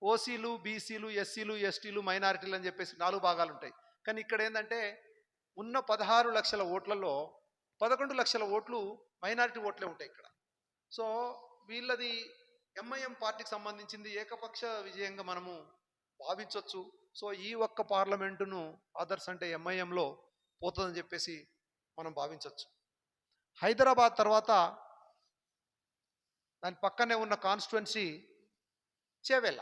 ఓసీలు, బీసీలు, ఎస్సీలు, ఎస్టీలు, మైనారిటీలు అని చెప్పేసి 4 భాగాలు ఉంటాయి. కానీ ఇక్కడ ఏంటంటే ఉన్న 16 లక్షల ఓట్లలో 11 లక్షల ఓట్లు మైనారిటీ ఓట్లే ఉంటాయి ఇక్కడ. సో వీళ్ళది ఎంఐఎం పార్టీకి సంబంధించింది ఏకపక్ష విజయంగా మనము భావించవచ్చు. సో ఈ ఒక్క పార్లమెంటును అదర్స్ అంటే ఎంఐఎంలో పోతుందని చెప్పేసి మనం భావించవచ్చు. హైదరాబాద్ తర్వాత దాని పక్కనే ఉన్న కాన్స్టిట్యున్సీ చేవెళ్ళ.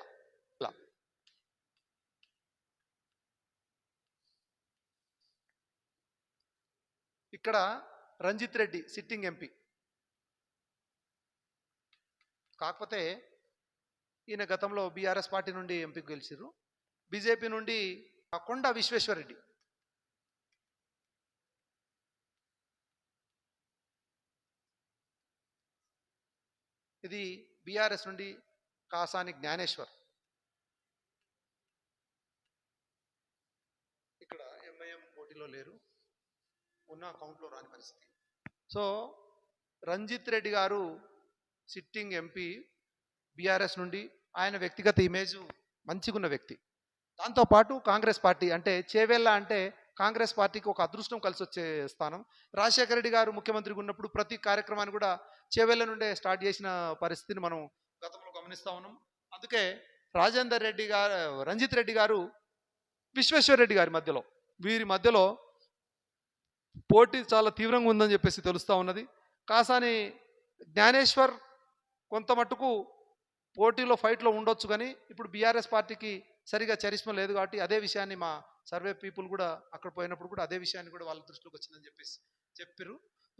ఇక్కడ రంజిత్ రెడ్డి సిట్టింగ్ ఎంపీ. కాకపోతే ఈయన గతంలో బీఆర్ఎస్ పార్టీ నుండి ఎంపీకి గెలిచారు. బీజేపీ నుండి కొండ విశ్వేశ్వరరెడ్డి. ఇది బీఆర్ఎస్ నుండి కాసాని జ్ఞానేశ్వర్. ఇక్కడ ఎంఐఎం పోటీలో లేరు, ఉన్న అకౌంట్లో రాని పరిస్థితి. సో రంజిత్ రెడ్డి గారు సిట్టింగ్ ఎంపీ బీఆర్ఎస్ నుండి. ఆయన వ్యక్తిగత ఇమేజ్ మంచిగా ఉన్న వ్యక్తి. దాంతోపాటు కాంగ్రెస్ పార్టీ అంటే చేవెళ్ళ అంటే కాంగ్రెస్ పార్టీకి ఒక అదృష్టం కలిసి వచ్చే స్థానం. రాజశేఖర రెడ్డి గారు ముఖ్యమంత్రిగా ఉన్నప్పుడు ప్రతి కార్యక్రమాన్ని కూడా చేవెళ్ళ నుండే స్టార్ట్ చేసిన పరిస్థితిని మనం గతంలో గమనిస్తూ ఉన్నాం. అందుకే రంజిత్ రెడ్డి గారు విశ్వేశ్వర రెడ్డి గారి మధ్యలో, వీరి మధ్యలో పోటీ చాలా తీవ్రంగా ఉందని చెప్పేసి తెలుస్తూ ఉన్నది. కాసాని జ్ఞానేశ్వర్ కొంత మట్టుకు పోటీలో ఫైట్లో ఉండొచ్చు, కానీ ఇప్పుడు బీఆర్ఎస్ పార్టీకి సరిగా చరిష్మ లేదు కాబట్టి అదే విషయాన్ని మా సర్వే పీపుల్ కూడా అక్కడ పోయినప్పుడు కూడా అదే విషయాన్ని కూడా వాళ్ళ దృష్టిలోకి వచ్చిందని చెప్పేసి చెప్పారు.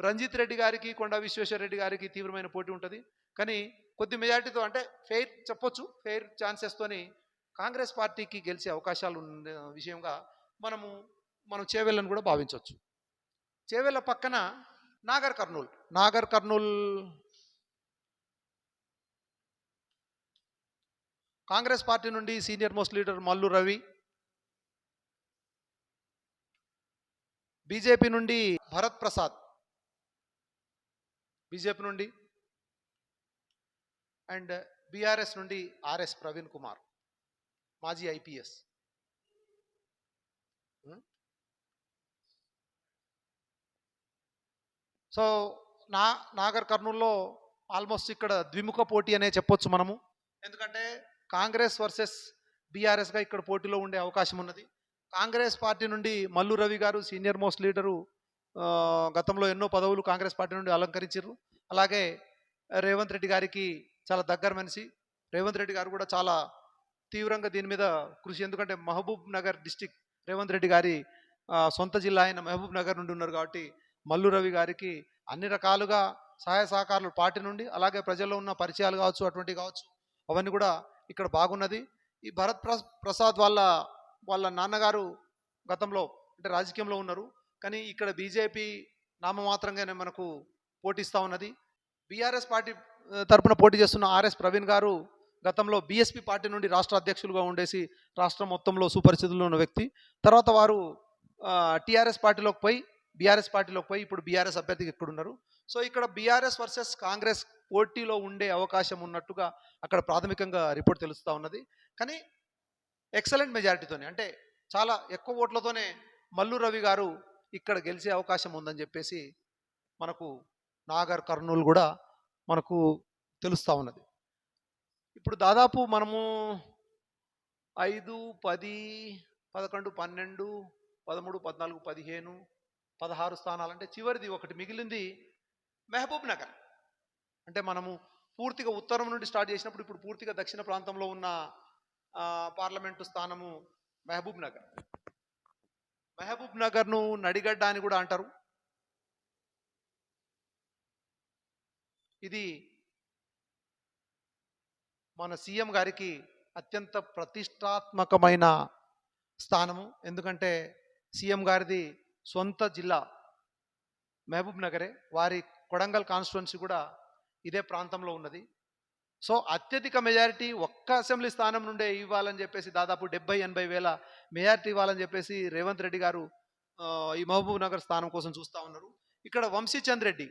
రంజిత్ రెడ్డి గారికి, కొండా విశ్వేశ్వర రెడ్డి గారికి తీవ్రమైన పోటీ ఉంటుంది. కానీ కొద్ది మెజార్టీతో అంటే ఫెయిర్ చెప్పొచ్చు, ఫెయిర్ ఛాన్సెస్తోని కాంగ్రెస్ పార్టీకి గెలిచే అవకాశాలు ఉన్న విషయంగా మనం చేవెళ్ళని కూడా భావించవచ్చు. చేవెళ్ళ పక్కన నాగర్ కర్నూల్ కాంగ్రెస్ పార్టీ నుండి senior most leader Mallu Ravi, BJP నుండి భరత్ ప్రసాద్, బీజేపీ నుండి, అండ్ బీఆర్ఎస్ నుండి ఆర్ఎస్ ప్రవీణ్ కుమార్, మాజీ ఐపీఎస్. సో నాగర్ కర్నూల్లో ఆల్మోస్ట్ ఇక్కడ ద్విముఖ పోటీ అనే చెప్పొచ్చు మనము. ఎందుకంటే కాంగ్రెస్ వర్సెస్ బీఆర్ఎస్గా ఇక్కడ పోటీలో ఉండే అవకాశం ఉన్నది. కాంగ్రెస్ పార్టీ నుండి మల్లు రవి గారు సీనియర్ మోస్ట్ లీడరు, గతంలో ఎన్నో పదవులు కాంగ్రెస్ పార్టీ నుండి అలంకరించారు. అలాగే రేవంత్ రెడ్డి గారికి చాలా దగ్గర మనిషి. రేవంత్ రెడ్డి గారు కూడా చాలా తీవ్రంగా దీని మీద కృషి, ఎందుకంటే మహబూబ్ నగర్ డిస్టిక్ రేవంత్ రెడ్డి గారి సొంత జిల్లా అయిన మహబూబ్ నగర్ నుండి ఉన్నారు కాబట్టి మల్లు రవి గారికి అన్ని రకాలుగా సహాయ సహకారాలు పార్టీ నుండి, అలాగే ప్రజల్లో ఉన్న పరిచయాలు కావచ్చు, అటువంటివి కావచ్చు, అవన్నీ కూడా ఇక్కడ బాగున్నది. ఈ భరత్ ప్రసాద్ వాళ్ళ నాన్నగారు గతంలో అంటే రాజకీయంలో ఉన్నారు, కానీ ఇక్కడ బీజేపీ నామమాత్రంగానే మనకు పోటీస్తూ ఉన్నది. బీఆర్ఎస్ పార్టీ తరపున పోటీ చేస్తున్న ఆర్ఎస్ ప్రవీణ్ గారు గతంలో బీఎస్పీ పార్టీ నుండి రాష్ట్ర అధ్యక్షులుగా ఉండేసి రాష్ట్రం మొత్తంలో సుపరిస్థితుల్లో ఉన్న వ్యక్తి. తర్వాత వారు టీఆర్ఎస్ పార్టీలోకి పోయి బీఆర్ఎస్ పార్టీలోకి పోయి ఇప్పుడు బీఆర్ఎస్ అభ్యర్థిగా ఇక్కడ ఉన్నారు. సో ఇక్కడ బీఆర్ఎస్ వర్సెస్ కాంగ్రెస్ పోటీలో ఉండే అవకాశం ఉన్నట్టుగా అక్కడ ప్రాథమికంగా రిపోర్ట్ తెలుస్తూ ఉన్నది. కానీ ఎక్సలెంట్ మెజారిటీతోనే అంటే చాలా ఎక్కువ ఓట్లతోనే మల్లు రవి గారు ఇక్కడ గెలిచే అవకాశం ఉందని చెప్పేసి మనకు నాగర్ కర్నూలు కూడా మనకు తెలుస్తూ ఉన్నది. ఇప్పుడు దాదాపు మనము 5, 10, 11, 12, 13, 14, 15, 16 స్థానాలంటే చివరిది ఒకటి మిగిలింది మహబూబ్ నగర్. అంటే మనము పూర్తిగా ఉత్తరం నుండి స్టార్ట్ చేసినప్పుడు ఇప్పుడు పూర్తిగా దక్షిణ ప్రాంతంలో ఉన్న పార్లమెంటు స్థానము మహబూబ్ నగర్. మహబూబ్ నగర్ను నడిగడ్డ అని కూడా అంటారు. ఇది మన సీఎం గారికి అత్యంత ప్రతిష్టాత్మకమైన స్థానము. ఎందుకంటే సీఎం గారిది సొంత జిల్లా మహబూబ్ నగరే. వారి కొడంగల్ కాన్స్టిట్యున్సీ కూడా ఇదే ప్రాంతంలో ఉన్నది. సో అత్యధిక మెజారిటీ ఒక్క అసెంబ్లీ స్థానం నుండే ఇవ్వాలని చెప్పేసి దాదాపు 70-80 వేల మెజారిటీ ఇవ్వాలని చెప్పేసి రేవంత్ రెడ్డి గారు ఈ మహబూబ్ నగర్ స్థానం కోసం చూస్తూ ఉన్నారు. ఇక్కడ వంశీచంద్ రెడ్డి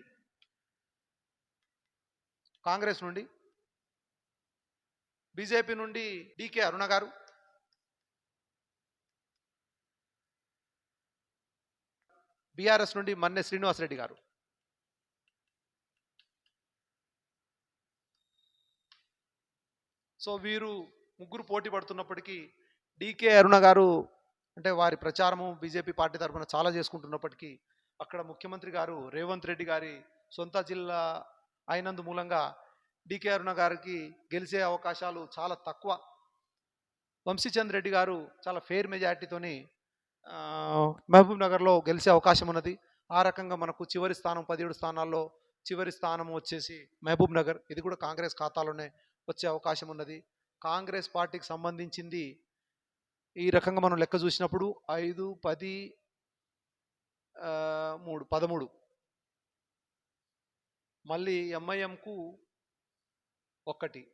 కాంగ్రెస్ నుండి, బీజేపీ నుండి డికే అరుణ గారు, బీఆర్ఎస్ నుండి మన్నె శ్రీనివాసరెడ్డి గారు. సో వీరు ముగ్గురు పోటీ పడుతున్నప్పటికీ డికే అరుణ గారు అంటే వారి ప్రచారము బీజేపీ పార్టీ తరఫున చాలా చేసుకుంటున్నప్పటికీ అక్కడ ముఖ్యమంత్రి గారు రేవంత్ రెడ్డి గారి సొంత జిల్లా అయినందు మూలంగా డికే అరుణ గారికి గెలిచే అవకాశాలు చాలా తక్కువ. వంశీచంద్ రెడ్డి గారు చాలా ఫెయిర్ మెజార్టీతోని మహబూబ్ నగర్లో గెలిచే అవకాశం ఉన్నది. ఆ రకంగా మనకు చివరి స్థానం 17 స్థానాల్లో చివరి స్థానం వచ్చేసి మహబూబ్ నగర్. ఇది కూడా కాంగ్రెస్ ఖాతాలోనే వచ్చే అవకాశం ఉన్నది. కాంగ్రెస్ పార్టీకి సంబంధించింది ఈ రకంగా మనం లెక్క చూసినప్పుడు 5, 10, 3, 13. మళ్ళీ ఎంఐఎంకు 1,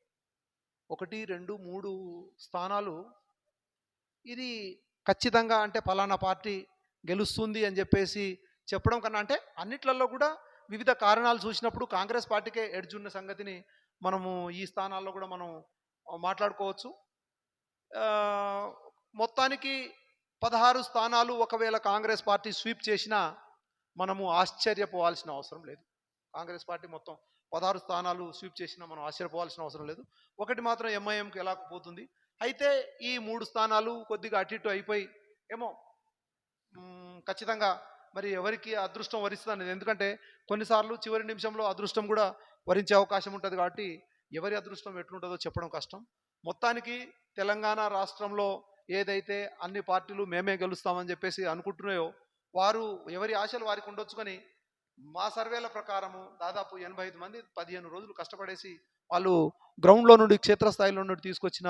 2, 3 స్థానాలు. ఇది ఖచ్చితంగా అంటే ఫలానా పార్టీ గెలుస్తుంది అని చెప్పేసి చెప్పడం కన్నా అంటే అన్నిట్లలో కూడా వివిధ కారణాలు చూసినప్పుడు కాంగ్రెస్ పార్టీకే ఎడ్జ్ ఉన్న సంగతిని మనము ఈ స్థానాల్లో కూడా మనం మాట్లాడుకోవచ్చు. మొత్తానికి 16 స్థానాలు ఒకవేళ కాంగ్రెస్ పార్టీ స్వీప్ చేసినా మనము ఆశ్చర్యపోవాల్సిన అవసరం లేదు. కాంగ్రెస్ పార్టీ మొత్తం 16 స్థానాలు స్వీప్ చేసినా మనం ఆశ్చర్యపోవాల్సిన అవసరం లేదు. ఒకటి మాత్రం ఎంఐఎంకి ఎలాకపోతుంది. అయితే ఈ 3 స్థానాలు కొద్దిగా అటు ఇటు అయిపోయి ఏమో ఖచ్చితంగా మరి ఎవరికి అదృష్టం వరిస్తుంది. ఎందుకంటే కొన్నిసార్లు చివరి నిమిషంలో అదృష్టం కూడా వరించే అవకాశం ఉంటుంది. కాబట్టి ఎవరి అదృష్టం ఎట్లుంటుందో చెప్పడం కష్టం. మొత్తానికి తెలంగాణ రాష్ట్రంలో ఏదైతే అన్ని పార్టీలు మేమే గెలుస్తామని చెప్పేసి అనుకుంటున్నాయో వారు ఎవరి ఆశలు వారికి ఉండొచ్చు. కానీ మా సర్వేల ప్రకారము దాదాపు 85 మంది 15 రోజులు కష్టపడేసి వాళ్ళు గ్రౌండ్లో నుండి క్షేత్రస్థాయిలో నుండి తీసుకొచ్చిన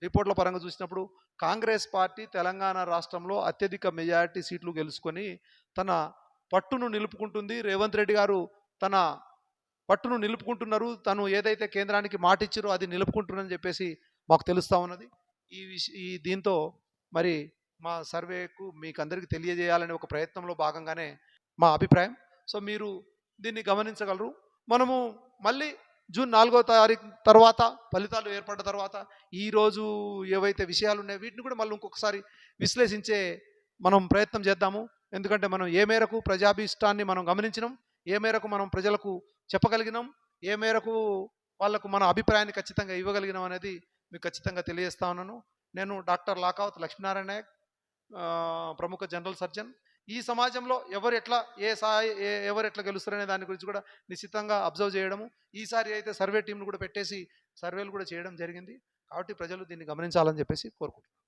రిపోర్ట్ల పరంగా చూసినప్పుడు కాంగ్రెస్ పార్టీ తెలంగాణ రాష్ట్రంలో అత్యధిక మెజారిటీ సీట్లు గెలుచుకొని తన పట్టును నిలుపుకుంటుంది. రేవంత్ రెడ్డి గారు తన పట్టును నిలుపుకుంటున్నారు. తను ఏదైతే కేంద్రానికి మాట ఇచ్చారో అది నిలుపుకుంటున్నారని చెప్పేసి మాకు తెలుస్తూ ఉన్నది. ఈ దీంతో మరి మా సర్వేకు మీకు అందరికీ తెలియజేయాలనే ఒక ప్రయత్నంలో భాగంగానే మా అభిప్రాయం. సో మీరు దీన్ని గమనించగలరు. మనము మళ్ళీ జూన్ 4వ తారీఖు తర్వాత ఫలితాలు ఏర్పడ్డ తర్వాత ఈరోజు ఏవైతే విషయాలు ఉన్నాయో వీటిని కూడా మళ్ళీ ఇంకొకసారి విశ్లేషించే మనం ప్రయత్నం చేద్దాము. ఎందుకంటే మనం ఏ మేరకు ప్రజాభీష్టాన్ని మనం గమనించినాం, ఏ మేరకు మనం ప్రజలకు చెప్పగలిగినాం, ఏ మేరకు వాళ్లకు మన అభిప్రాయాన్ని ఖచ్చితంగా ఇవ్వగలిగినాం అనేది మీకు ఖచ్చితంగా తెలియజేస్తా ఉన్నాను. నేను డాక్టర్ లాకావత్ లక్ష్మీనారాయణ నాయక్, ప్రముఖ జనరల్ సర్జన్. ఈ సమాజంలో ఎవరు ఎట్లా గెలుస్తారనే దాని గురించి కూడా నిశ్చితంగా అబ్జర్వ్ చేయడము, ఈసారి అయితే సర్వే టీంను కూడా పెట్టేసి సర్వేలు కూడా చేయడం జరిగింది. కాబట్టి ప్రజలు దీన్ని గమనించాలని చెప్పేసి కోరుకుంటున్నాను.